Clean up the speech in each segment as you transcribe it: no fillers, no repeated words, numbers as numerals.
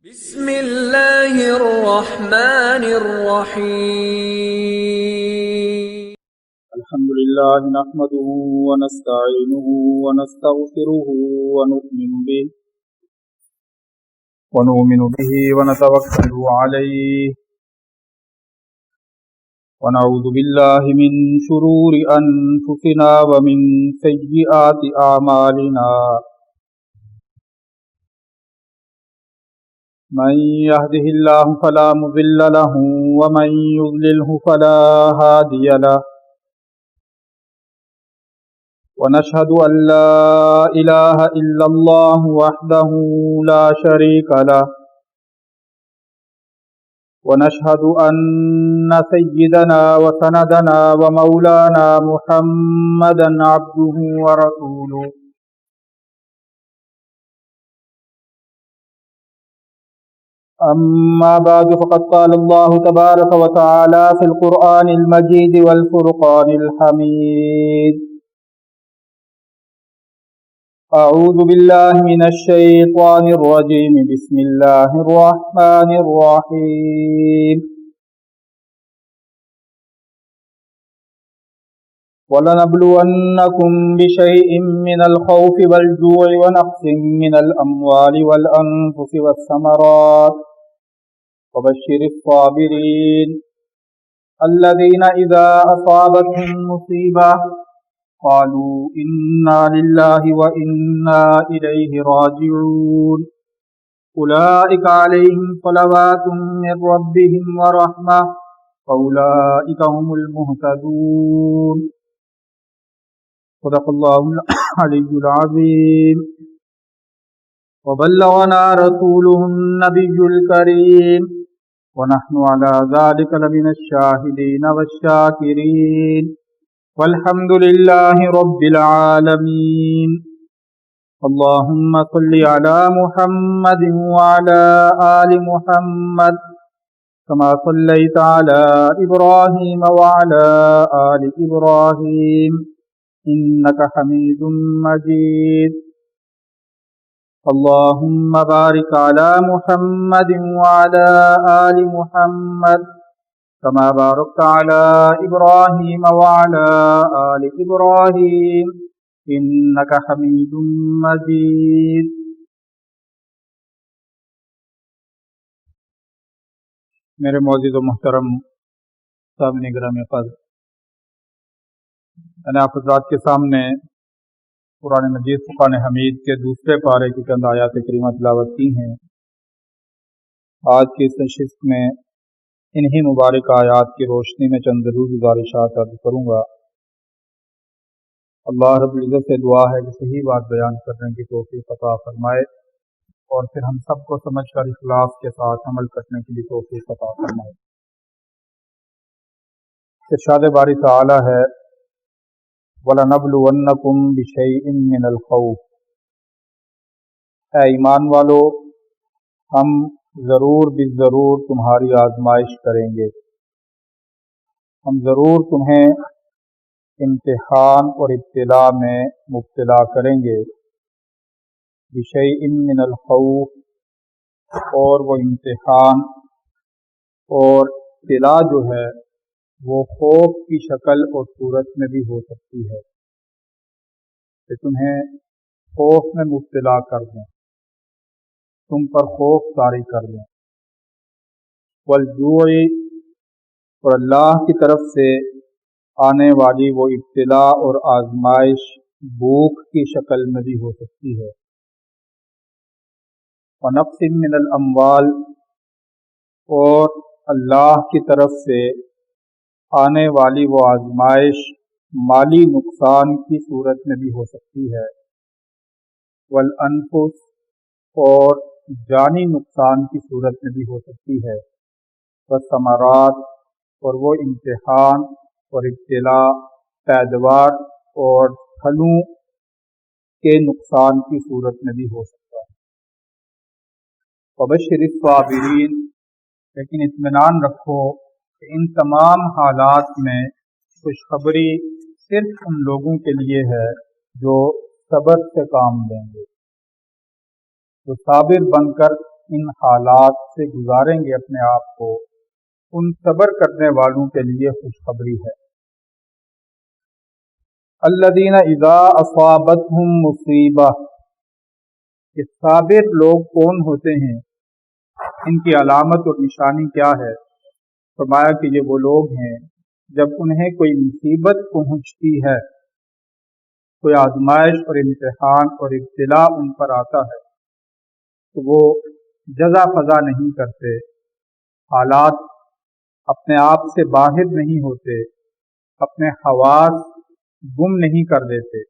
بسم اللہ الرحمن الرحیم الحمد لله نحمده ونستعينه ونستغفره ونؤمن به ونتوكل عليه ونعوذ بالله من شرور أنفسنا ومن سيئات أعمالنا من يهده الله فلا مضل له ومن يضلله فلا هادي له ونشهد أن لا إله إلا الله وحده لا شريك له ونشهد أن سيدنا وسندنا ومولانا محمدا عبده ورسوله أما بعد فقد قال الله تبارك وتعالى في القرآن المجيد والفرقان الحميد أعوذ بالله من الشيطان الرجيم بسم الله الرحمن الرحيم وَلَنَبْلُوَنَّكُمْ بِشَيْءٍ مِّنَ الْخَوْفِ وَالْجُوعِ وَنَقْصٍ مِّنَ الْأَمْوَالِ وَالْأَنفُسِ وَالثَّمَرَاتِ وَبَشِّرِ الصَّابِرِينَ الَّذِينَ إِذَا أَصَابَتْهُم مُّصِيبَةٌ قَالُوا إِنَّا لِلَّهِ وَإِنَّا إِلَيْهِ رَاجِعُونَ أُولَٰئِكَ عَلَيْهِمْ صَلَوَاتٌ مِّن رَّبِّهِمْ وَرَحْمَةٌ وَأُولَٰئِكَ هُمُ الْمُهْتَدُونَ صدق اللہ العلی العظیم وبلغنا رسوله النبی الکریم ونحن على ذلك لمن الشاہدین والشاکرین والحمد للہ رب العالمین اللہم صل علی محمد وعلى آل محمد كما صليت على إبراهيم وعلى آل إبراهيم إنك حميد مجيد اللهم بارك على محمد وعلى آل محمد كما باركت على إبراهيم وعلى آل إبراهيم إنك حميد مجيد میرے معزز و محترم سامعین گرامی قدر، میں نے آپ حضرات کے سامنے قرآن مجید فرقان حمید کے دوسرے پارے کی چند آیات کریمہ تلاوت کی ہیں۔ آج کی اس نشست میں انہی مبارک آیات کی روشنی میں چند ضرور گزارشات عرض کروں گا۔ اللہ رب العزت سے دعا ہے کہ صحیح بات بیان کرنے کی توفیق عطا فرمائے اور پھر ہم سب کو سمجھ کر اخلاص کے ساتھ عمل کرنے کی بھی توفیق عطا فرمائے۔ ارشاد باری تعالی ہے وَلَنَبْلُوَنَّكُمْ بِشَيْءٍ مِّنَ الْخَوْفِ، اے ایمان والو ہم ضرور بالضرور تمہاری آزمائش کریں گے، ہم ضرور تمہیں امتحان اور ابتلاء میں مبتلا کریں گے۔ بِشَيْءٍ مِّنَ الْخَوْفِ، اور وہ امتحان اور ابتلاء جو ہے وہ خوف کی شکل اور صورت میں بھی ہو سکتی ہے کہ تمہیں خوف میں مبتلا کر دیں، تم پر خوف طاری کر دیں۔ والجوع، اور اللہ کی طرف سے آنے والی وہ ابتلاء اور آزمائش بھوک کی شکل میں بھی ہو سکتی ہے۔ ونقص من الاموال، اور اللہ کی طرف سے آنے والی وہ آزمائش مالی نقصان کی صورت میں بھی ہو سکتی ہے۔ والانفس، اور جانی نقصان کی صورت میں بھی ہو سکتی ہے۔ والثمرات، اور وہ امتحان اور ابتلاء پیداوار اور پھلوں کے نقصان کی صورت میں بھی ہو سکتا ہے۔ وبشر الصابرین، لیکن اطمینان رکھو کہ ان تمام حالات میں خوشخبری صرف ان لوگوں کے لیے ہے جو صبر سے کام لیں گے، جو صابر بن کر ان حالات سے گزاریں گے اپنے آپ کو، ان صبر کرنے والوں کے لیے خوشخبری ہے۔ الذین اذا اصابتہم مصیبہ، یہ صابر لوگ کون ہوتے ہیں، ان کی علامت اور نشانی کیا ہے؟ فرمایا کہ یہ وہ لوگ ہیں جب انہیں کوئی مصیبت پہنچتی ہے، کوئی آزمائش اور امتحان اور ابتلا ان پر آتا ہے، تو وہ جزا فضا نہیں کرتے، حالات اپنے آپ سے باہر نہیں ہوتے، اپنے حواس گم نہیں کر دیتے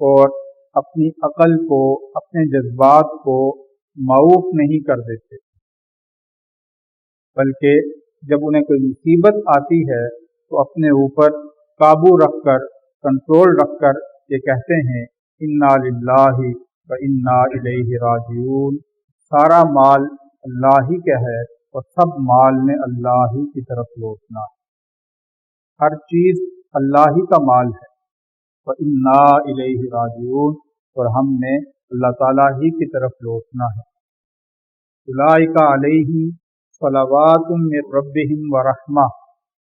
اور اپنی عقل کو، اپنے جذبات کو معوف نہیں کر دیتے، بلکہ جب انہیں کوئی مصیبت آتی ہے تو اپنے اوپر قابو رکھ کر، کنٹرول رکھ کر یہ کہتے ہیں انا للہ و انا الیہ راجعون، سارا مال اللہ ہی کا ہے اور سب مال نے اللہ ہی کی طرف لوٹنا ہے، ہر چیز اللہ ہی کا مال ہے، وَإِنَّا إِلَيْهِ راجعون، اور ہم نے اللہ تعالیٰ ہی کی طرف لوٹنا ہے۔ اولئک علیہم صلوات من ربہم ورحمہ،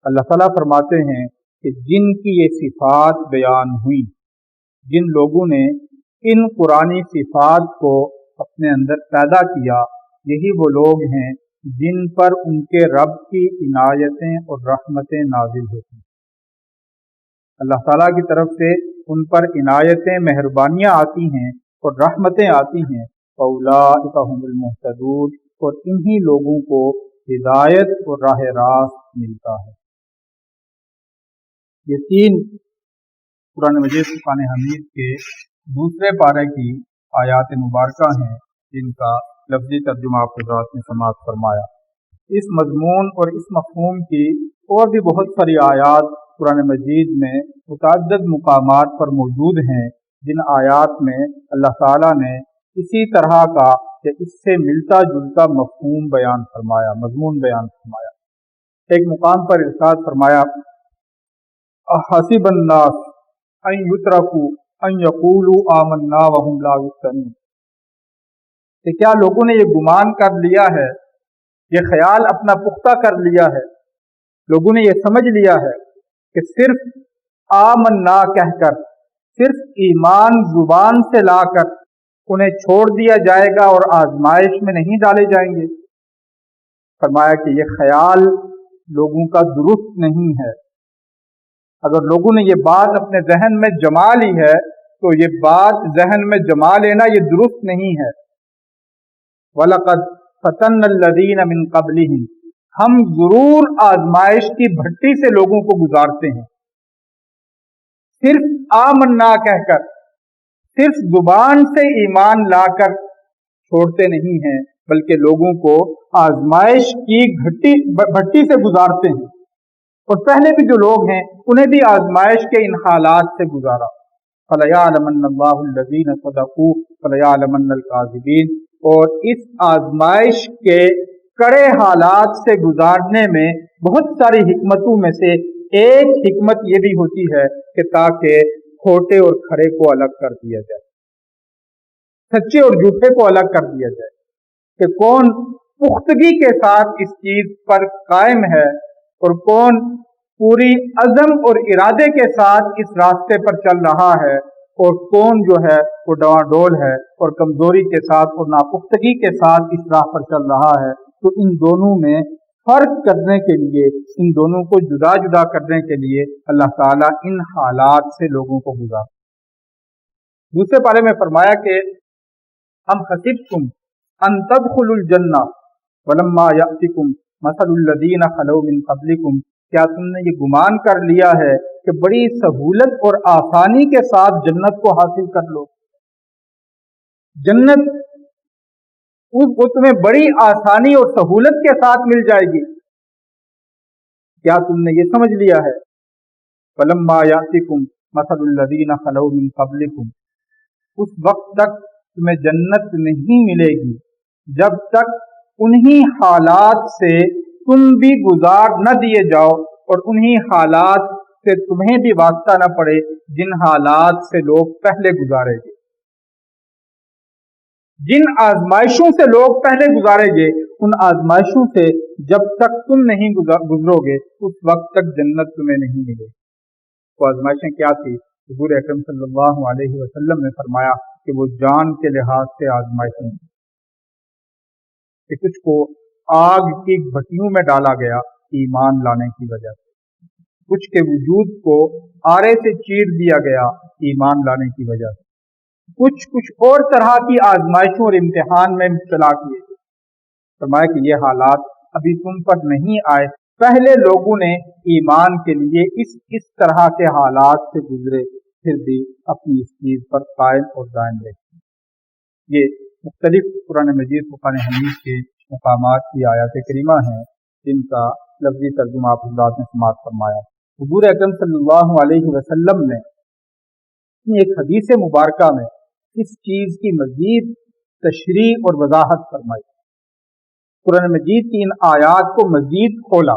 اللہ تعالیٰ فرماتے ہیں کہ جن کی یہ صفات بیان ہوئیں، جن لوگوں نے ان قرآنی صفات کو اپنے اندر پیدا کیا، یہی وہ لوگ ہیں جن پر ان کے رب کی عنایتیں اور رحمتیں نازل ہوتی ہیں، اللہ تعالیٰ کی طرف سے ان پر عنایتیں، مہربانیاں آتی ہیں اور رحمتیں آتی ہیں، فَأُولَٰئِکَ هُمُ الْمُهْتَدُونَ، اور انہی لوگوں کو ہدایت اور راہ راست ملتا ہے۔ یہ تین قرآن مجید فرقان حمید کے دوسرے پارے کی آیات مبارکہ ہیں، جن کا لفظی ترجمہ آپ حضرات نے سماعت فرمایا۔ اس مضمون اور اس مفہوم کی اور بھی بہت ساری آیات قرآن مجید میں متعدد مقامات پر موجود ہیں، جن آیات میں اللہ تعالیٰ نے اسی طرح کا کہ اس سے ملتا جلتا مفہوم بیان فرمایا، مضمون بیان فرمایا۔ ایک مقام پر ارشاد فرمایا احسب الناس ان یترکوا ان یقولوا آمنا وهم لا یفتنون، کہ کیا لوگوں نے یہ گمان کر لیا ہے، یہ خیال اپنا پختہ کر لیا ہے، لوگوں نے یہ سمجھ لیا ہے کہ صرف آمنا کہہ کر، صرف ایمان زبان سے لا کر انہیں چھوڑ دیا جائے گا اور آزمائش میں نہیں ڈالے جائیں گے؟ فرمایا کہ یہ خیال لوگوں کا درست نہیں ہے۔ اگر لوگوں نے یہ بات اپنے ذہن میں جما لی ہے تو یہ بات ذہن میں جما لینا یہ درست نہیں ہے۔ وَلَقَدْ فَتَنَّ الَّذِينَ مِن قَبْلِهِمْ، ہم ضرور آزمائش کی بھٹی سے لوگوں کو گزارتے ہیں، صرف آمنا کہہ کر، صرف زبان سے ایمان لا کر چھوڑتے نہیں ہیں، بلکہ لوگوں کو آزمائش کی بھٹی سے گزارتے ہیں، اور پہلے بھی جو لوگ ہیں انہیں بھی آزمائش کے ان حالات سے گزارا۔ فَلَيَعْلَمَنَّ اللَّهُ الَّذِينَ صَدَقُوا وَلَيَعْلَمَنَّ الْكَاذِبِينَ، اور اس آزمائش کے کڑے حالات سے گزارنے میں بہت ساری حکمتوں میں سے ایک حکمت یہ بھی ہوتی ہے کہ تاکہ کھوٹے اور کھرے کو الگ کر دیا جائے، سچے اور جھوٹے کو الگ کر دیا جائے، کہ کون پختگی کے ساتھ اس چیز پر قائم ہے اور کون پوری عزم اور ارادے کے ساتھ اس راستے پر چل رہا ہے، اور کون جو ہے وہ ڈواں ڈول ہے اور کمزوری کے ساتھ اور ناپختگی کے ساتھ اس راہ پر چل رہا ہے۔ تو ان دونوں میں فرق کرنے کے لیے، ان دونوں کو جدا جدا کرنے کے لیے اللہ تعالیٰ ان حالات سے لوگوں کو گزارا۔ دوسرے پارے میں فرمایا کہ ام حسبتم ان تدخلوا الجنہ ولما یأتکم مثل الذین خلوا من قبلکم، کیا تم نے یہ گمان کر لیا ہے کہ بڑی سہولت اور آسانی کے ساتھ جنت کو حاصل کر لو؟ جنت وہ تمہیں بڑی آسانی اور سہولت کے ساتھ مل جائے گی، کیا تم نے یہ سمجھ لیا ہے؟ فَلَمَّا يَأْتِكُمْ مَثَلُ الَّذِينَ خَلَوْا مِن قَبْلِكُمْ، اس وقت تک تمہیں جنت نہیں ملے گی جب تک انہی حالات سے تم بھی گزار نہ دیے جاؤ اور انہی حالات سے تمہیں بھی واسطہ نہ پڑے جن حالات سے لوگ پہلے گزارے گے۔ جن آزمائشوں سے لوگ پہلے گزارے گے ان آزمائشوں سے جب تک تم نہیں گزرو گے اس وقت تک جنت تمہیں نہیں ملے. وہ آزمائشیں کیا تھی؟ حضور اکرم صلی اللہ علیہ وسلم نے فرمایا کہ وہ جان کے لحاظ سے آزمائشیں تھیں کہ کچھ کو آگ کی بھٹیوں میں ڈالا گیا ایمان لانے کی وجہ سے، کچھ کے وجود کو آرے سے چیر دیا گیا ایمان لانے کی وجہ سے، کچھ اور طرح کی آزمائشوں اور امتحان میں مبتلا کیے گئے. فرمایا کہ یہ حالات ابھی تم پر نہیں آئے، پہلے لوگوں نے ایمان کے لیے اس طرح کے حالات سے گزرے، پھر بھی اپنی اس چیز پر قائم اور دائم رہے. یہ مختلف قرآن مجید فقہ حمید کے مقامات کی آیات کریمہ ہیں جن کا لفظی ترجمہ آپ حضرات نے سماعت فرمایا. حضور اکرم صلی اللہ علیہ وسلم نے ایک حدیث مبارکہ میں اس چیز کی مزید تشریح اور وضاحت فرمائی. قرآن مجید کی ان آیات کو مزید کھولا.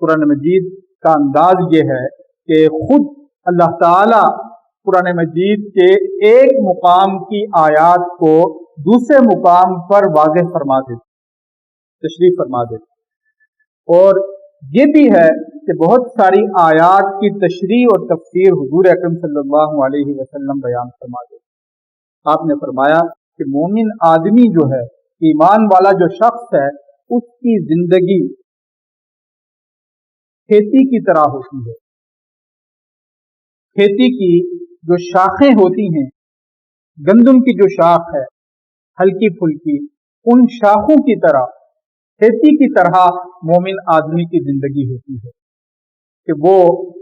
قرآن مجید کا انداز یہ ہے کہ خود اللہ تعالی قرآن مجید کے ایک مقام کی آیات کو دوسرے مقام پر واضح فرما دیتے، تشریح فرما دیتے. اور یہ بھی ہے کہ بہت ساری آیات کی تشریح اور تفسیر حضور اکرم صلی اللہ علیہ وسلم بیان فرما دیتے. آپ نے فرمایا کہ مومن آدمی جو ہے، ایمان والا جو شخص ہے، اس کی زندگی کھیتی کی طرح ہوتی ہے. کھیتی کی جو شاخیں ہوتی ہیں، گندم کی جو شاخ ہے ہلکی پھلکی، ان شاخوں کی طرح، کھیتی کی طرح مومن آدمی کی زندگی ہوتی ہے کہ وہ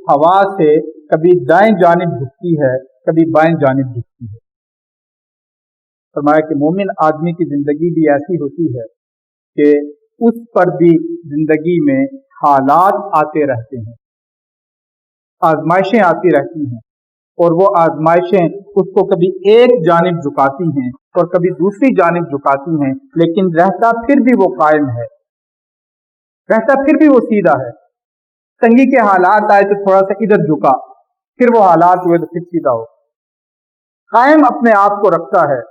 ہوا سے کبھی دائیں جانب جھکتی ہے، کبھی بائیں جانب جھکتی ہے. فرمایا کہ مومن آدمی کی زندگی بھی ایسی ہوتی ہے کہ اس پر بھی زندگی میں حالات آتے رہتے ہیں، آزمائشیں آتی رہتی ہیں، اور وہ آزمائشیں اس کو کبھی ایک جانب جھکاتی ہیں اور کبھی دوسری جانب جھکاتی ہیں، لیکن رہتا پھر بھی وہ قائم ہے، رہتا پھر بھی وہ سیدھا ہے. تنگی کے حالات آئے تو تھوڑا سا ادھر جھکا، پھر وہ حالات ہوئے تو پھر سیدھا ہو، قائم اپنے آپ کو رکھتا ہے،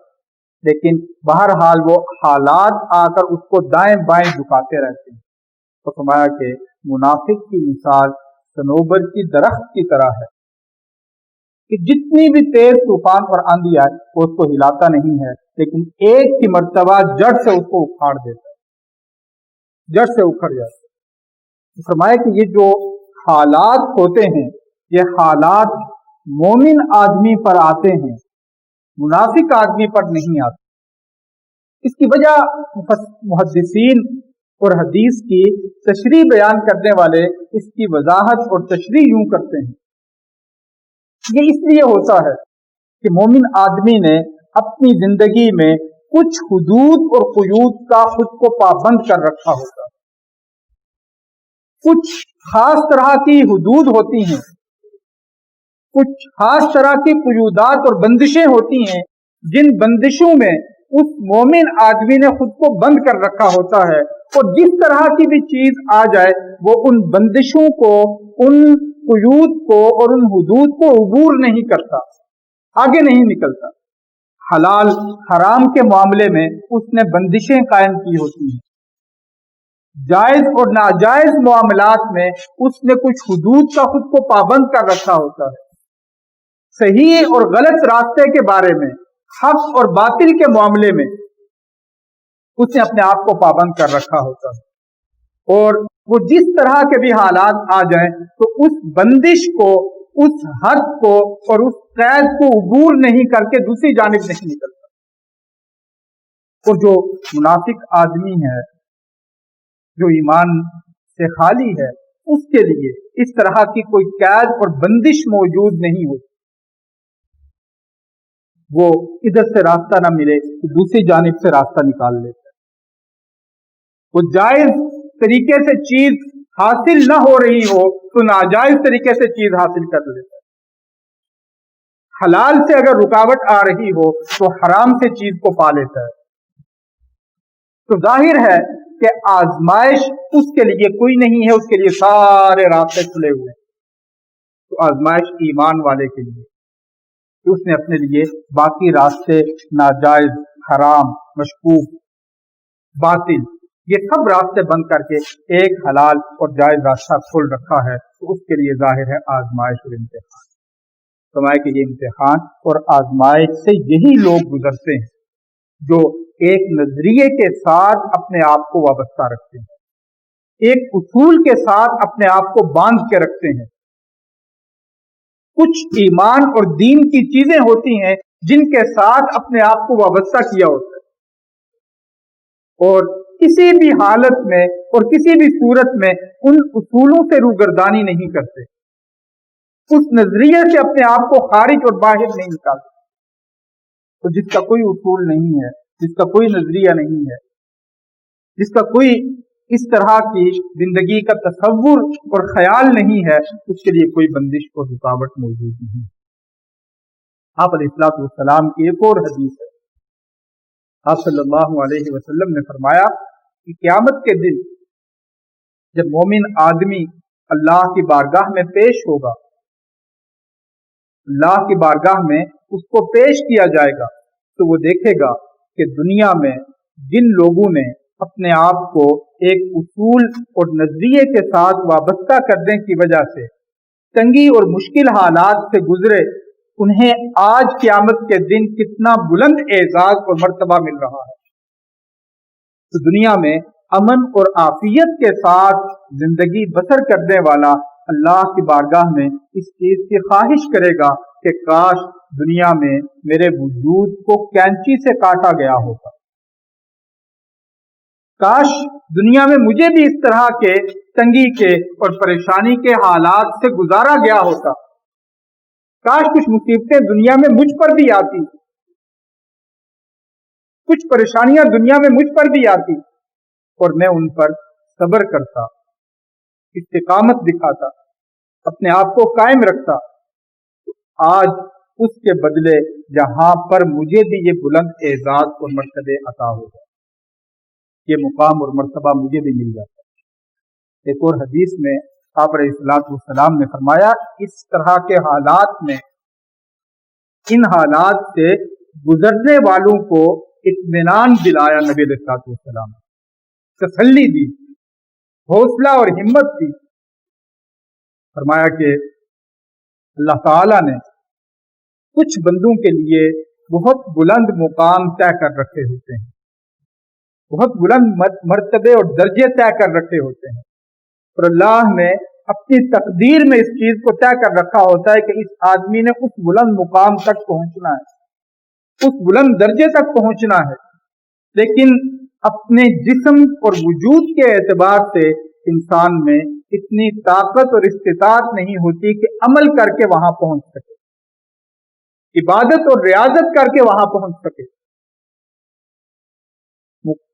لیکن بہرحال وہ حالات آ کر اس کو دائیں بائیں جھکاتے رہتے ہیں. تو فرمایا کہ منافق کی مثال صنوبر کی درخت کی طرح ہے کہ جتنی بھی تیز طوفان اور آندھی آئے وہ اس کو ہلاتا نہیں ہے، لیکن ایک ہی مرتبہ جڑ سے اس کو اکھاڑ دیتا ہے، جڑ سے اکھڑ جاتا ہے. فرمایا کہ یہ جو حالات ہوتے ہیں یہ حالات مومن آدمی پر آتے ہیں، منافق آدمی پر نہیں آتے. اس کی وجہ محدثین اور حدیث کی تشریح بیان کرنے والے اس کی وضاحت اور تشریح یوں کرتے ہیں. یہ اس لیے ہوتا ہے کہ مومن آدمی نے اپنی زندگی میں کچھ حدود اور قیود کا خود کو پابند کر رکھا ہوتا ہے. کچھ خاص طرح کی حدود ہوتی ہیں، کچھ خاص طرح کی قیودات اور بندشیں ہوتی ہیں جن بندشوں میں اس مومن آدمی نے خود کو بند کر رکھا ہوتا ہے، اور جس طرح کی بھی چیز آ جائے وہ ان بندشوں کو، ان قیود کو اور ان حدود کو عبور نہیں کرتا، آگے نہیں نکلتا. حلال حرام کے معاملے میں اس نے بندشیں قائم کی ہوتی ہیں، جائز اور ناجائز معاملات میں اس نے کچھ حدود کا خود کو پابند کر رکھا ہوتا ہے. صحیح اور غلط راستے کے بارے میں، حق اور باطل کے معاملے میں اس نے اپنے آپ کو پابند کر رکھا ہوتا ہے. اور وہ جس طرح کے بھی حالات آ جائیں تو اس بندش کو، اس حد کو اور اس قید کو عبور نہیں کر کے دوسری جانب نہیں نکلتا. اور جو منافق آدمی ہے، جو ایمان سے خالی ہے، اس کے لیے اس طرح کی کوئی قید اور بندش موجود نہیں ہوتی. وہ ادھر سے راستہ نہ ملے تو دوسری جانب سے راستہ نکال لیتا ہے. وہ جائز طریقے سے چیز حاصل نہ ہو رہی ہو تو ناجائز طریقے سے چیز حاصل کر لیتا ہے. حلال سے اگر رکاوٹ آ رہی ہو تو حرام سے چیز کو پا لیتا ہے. تو ظاہر ہے کہ آزمائش اس کے لیے کوئی نہیں ہے، اس کے لیے سارے راستے کھلے ہوئے ہیں. تو آزمائش ایمان والے کے لیے، کہ اس نے اپنے لیے باقی راستے ناجائز، حرام، مشکوک، باطل، یہ سب راستے بند کر کے ایک حلال اور جائز راستہ کھول رکھا ہے، تو اس کے لیے ظاہر ہے آزمائش اور امتحان۔ فرمایا کہ یہ امتحان اور آزمائش سے یہی لوگ گزرتے ہیں جو ایک نظریے کے ساتھ اپنے آپ کو وابستہ رکھتے ہیں، ایک اصول کے ساتھ اپنے آپ کو باندھ کے رکھتے ہیں۔ کچھ ایمان اور دین کی چیزیں ہوتی ہیں جن کے ساتھ اپنے آپ کو وابستہ کیا ہوتا ہے، اور کسی بھی حالت میں اور کسی بھی صورت میں ان اصولوں سے روگردانی نہیں کرتے، اس نظریے سے اپنے آپ کو خارج اور باہر نہیں نکالتے۔ تو جس کا کوئی اصول نہیں ہے، جس کا کوئی نظریہ نہیں ہے، جس کا کوئی اس طرح کی زندگی کا تصور اور خیال نہیں ہے، اس کے لیے کوئی بندش اور رکاوٹ موجود نہیں۔ آپ علیہ الصلوۃ والسلام کی ایک اور حدیث ہے، آپ صلی اللہ علیہ وسلم نے فرمایا کہ قیامت کے دن جب مومن آدمی اللہ کی بارگاہ میں پیش ہوگا، اللہ کی بارگاہ میں اس کو پیش کیا جائے گا، تو وہ دیکھے گا کہ دنیا میں جن لوگوں نے اپنے آپ کو ایک اصول اور نظریے کے ساتھ وابستہ کرنے کی وجہ سے تنگی اور مشکل حالات سے گزرے، انہیں آج قیامت کے دن کتنا بلند اعزاز اور مرتبہ مل رہا ہے۔ تو دنیا میں امن اور عافیت کے ساتھ زندگی بسر کرنے والا اللہ کی بارگاہ میں اس چیز کی خواہش کرے گا کہ کاش دنیا میں میرے وجود کو کینچی سے کاٹا گیا ہوتا، کاش دنیا میں مجھے بھی اس طرح کے تنگی کے اور پریشانی کے حالات سے گزارا گیا ہوتا، کاش کچھ مصیبتیں دنیا میں مجھ پر بھی آتی، کچھ پریشانیاں دنیا میں مجھ پر بھی آتی اور میں ان پر صبر کرتا، استقامت دکھاتا، اپنے آپ کو قائم رکھتا۔ آج اس کے بدلے جہاں پر مجھے بھی یہ بلند اعزاز اور مرتبے عطا ہو جائے، یہ مقام اور مرتبہ مجھے بھی مل جاتا ہے۔ ایک اور حدیث میں آپ علیہ الصلوۃ والسلام نے فرمایا، اس طرح کے حالات میں ان حالات سے گزرنے والوں کو اطمینان دلایا نبی علیہ الصلوۃ والسلام، تسلی دی، حوصلہ اور ہمت دی۔ فرمایا کہ اللہ تعالی نے کچھ بندوں کے لیے بہت بلند مقام طے کر رکھے ہوتے ہیں، بہت بلند مرتبے اور درجے طے کر رکھے ہوتے ہیں، اور اللہ نے اپنی تقدیر میں اس چیز کو طے کر رکھا ہوتا ہے کہ اس آدمی نے اس بلند مقام تک پہنچنا ہے، اس بلند درجے تک پہنچنا ہے، لیکن اپنے جسم اور وجود کے اعتبار سے انسان میں اتنی طاقت اور استطاعت نہیں ہوتی کہ عمل کر کے وہاں پہنچ سکے، عبادت اور ریاضت کر کے وہاں پہنچ سکے۔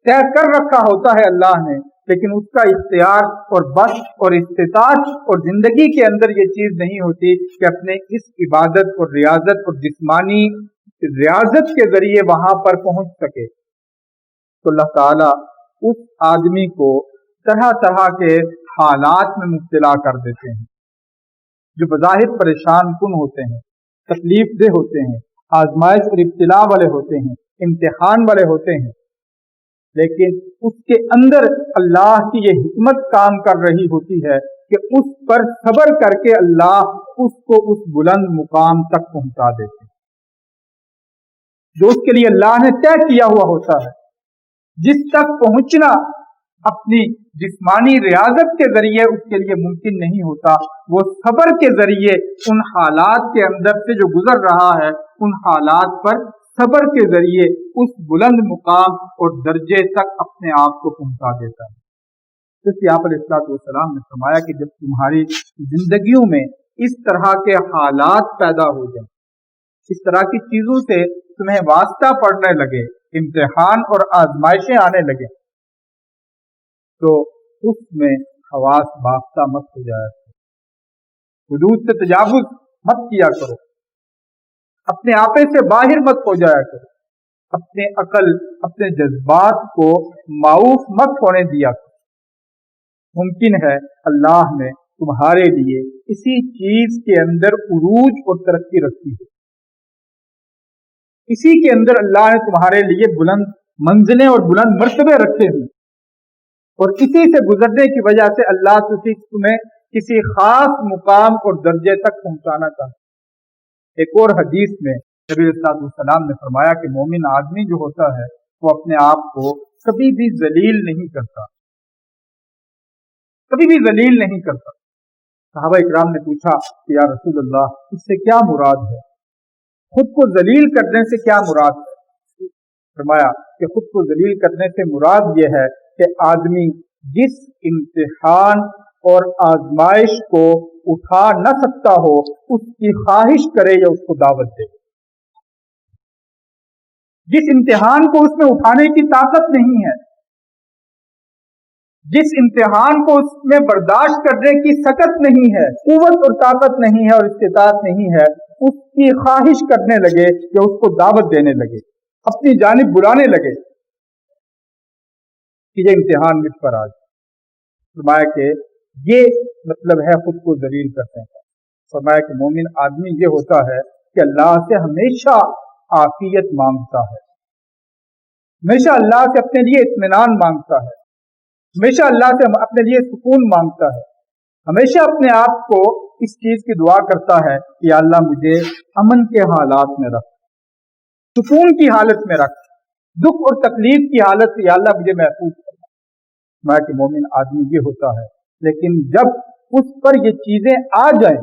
طے کر رکھا ہوتا ہے اللہ نے، لیکن اس کا اختیار اور بس اور استطاعت اور زندگی کے اندر یہ چیز نہیں ہوتی کہ اپنے اس عبادت اور ریاضت اور جسمانی ریاضت کے ذریعے وہاں پر پہنچ سکے۔ تو اللہ تعالیٰ اس آدمی کو طرح طرح کے حالات میں مبتلا کر دیتے ہیں جو بظاہر پریشان کن ہوتے ہیں، تکلیف دہ ہوتے ہیں، آزمائش اور ابتلا والے ہوتے ہیں، امتحان والے ہوتے ہیں، لیکن اس کے اندر اللہ کی یہ حکمت کام کر رہی ہوتی ہے کہ اس پر صبر کر کے اللہ اس کو اس بلند مقام تک پہنچا دیتے ہیں جو اس کے لیے اللہ نے طے کیا ہوا ہوتا ہے۔ جس تک پہنچنا اپنی جسمانی ریاضت کے ذریعے اس کے لیے ممکن نہیں ہوتا، وہ صبر کے ذریعے ان حالات کے اندر سے جو گزر رہا ہے، ان حالات پر صبر کے ذریعے اس بلند مقام اور درجے تک اپنے آپ کو پہنچا دیتا ہے۔ جیسے آپ علیہ الصلوۃ والسلام نے فرمایا کہ جب تمہاری زندگیوں میں اس طرح کے حالات پیدا ہو جائیں، اس طرح کی چیزوں سے تمہیں واسطہ پڑنے لگے، امتحان اور آزمائشیں آنے لگے، تو اس میں حواس باختہ مت ہو جایا کرو، حدود سے تجاوز مت کیا کرو، اپنے آپے سے باہر مت ہو جایا کرو، اپنے عقل اپنے جذبات کو معاف مت ہونے دیا کرو۔ ممکن ہے اللہ نے تمہارے لیے اسی چیز کے اندر عروج اور ترقی رکھی ہے، اسی کے اندر اللہ نے تمہارے لیے بلند منزلیں اور بلند مرتبے رکھے ہیں، اور اسی سے گزرنے کی وجہ سے اللہ تمہیں کسی خاص مقام اور درجے تک پہنچانا چاہتا۔ ایک اور حدیث میں نبی صلی اللہ علیہ وسلم نے فرمایا کہ مومن آدمی جو ہوتا ہے وہ اپنے آپ کو کبھی بھی ذلیل نہیں کرتا، کبھی بھی ذلیل نہیں کرتا۔ صحابہ اکرام نے پوچھا کہ یا رسول اللہ اس سے کیا مراد ہے، خود کو ذلیل کرنے سے کیا مراد ہے؟ فرمایا کہ خود کو ذلیل کرنے سے مراد یہ ہے کہ آدمی جس امتحان اور آزمائش کو اٹھا نہ سکتا ہو اس کی خواہش کرے یا اس کو دعوت دے، جس امتحان کو اس میں اٹھانے کی طاقت نہیں ہے، جس امتحان کو اس میں برداشت کرنے کی سکت نہیں ہے، قوت اور طاقت نہیں ہے اور استطاعت نہیں ہے، اس کی خواہش کرنے لگے یا اس کو دعوت دینے لگے، اپنی جانب بلانے لگے کہ یہ امتحان مجھ پر آ جائے۔ فرمایا کہ یہ مطلب ہے خود کو ذلیل کرنے کا۔ فرمایا کہ مومن آدمی یہ ہوتا ہے کہ اللہ سے ہمیشہ عافیت مانگتا ہے، ہمیشہ اللہ سے اپنے لیے اطمینان مانگتا ہے، ہمیشہ اللہ سے اپنے لیے سکون مانگتا ہے، ہمیشہ اپنے آپ کو اس چیز کی دعا کرتا ہے کہ یا اللہ مجھے امن کے حالات میں رکھ، سکون کی حالت میں رکھ، دکھ اور تکلیف کی حالت سے یا اللہ مجھے محفوظ کرنا۔ میں کہ مومن آدمی یہ ہوتا ہے، لیکن جب اس پر یہ چیزیں آ جائیں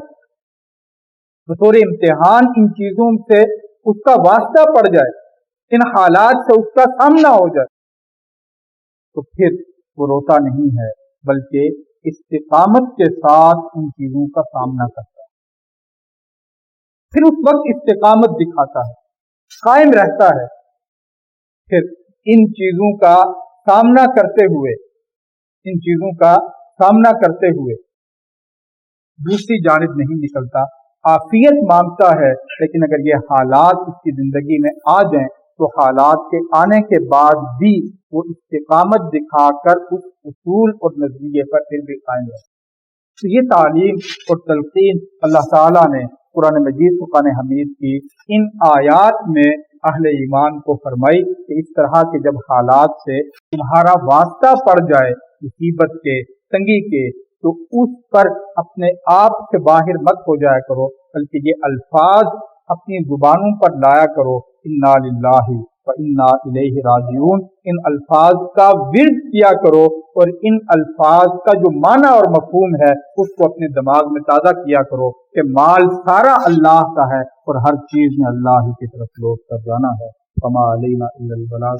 بطور امتحان، ان چیزوں سے اس کا واسطہ پڑ جائے، ان حالات سے اس کا سامنا ہو جائے، تو پھر وہ روتا نہیں ہے بلکہ استقامت کے ساتھ ان چیزوں کا سامنا کرتا ہے، پھر اس وقت استقامت دکھاتا ہے، قائم رہتا ہے، پھر ان چیزوں کا سامنا کرتے ہوئے، ان چیزوں کا سامنا کرتے ہوئے دوسری جانب نہیں نکلتا، عافیت مانگتا ہے، لیکن اگر یہ حالات اس کی زندگی میں آ جائیں تو حالات کے آنے کے بعد بھی وہ استقامت دکھا کر اس اصول اور نظریے پر پھر بھی قائم رہے۔ تو یہ تعلیم اور تلقین اللہ تعالیٰ نے قرآن مجید فرقان حمید کی ان آیات میں اہل ایمان کو فرمائی کہ اس طرح کے جب حالات سے تمہارا واسطہ پڑ جائے مصیبت کے، تنگی کے، تو اس پر اپنے آپ سے باہر مت ہو جایا کرو، بلکہ یہ الفاظ اپنی زبانوں پر لایا کرو، انا للہ و انا الیہ راجعون، ان الفاظ کا ورد کیا کرو، اور ان الفاظ کا جو معنی اور مفہوم ہے اس کو اپنے دماغ میں تازہ کیا کرو کہ مال سارا اللہ کا ہے اور ہر چیز میں اللہ ہی کی طرف لوٹ کر جانا ہے۔ فما علینا الا البلاغ۔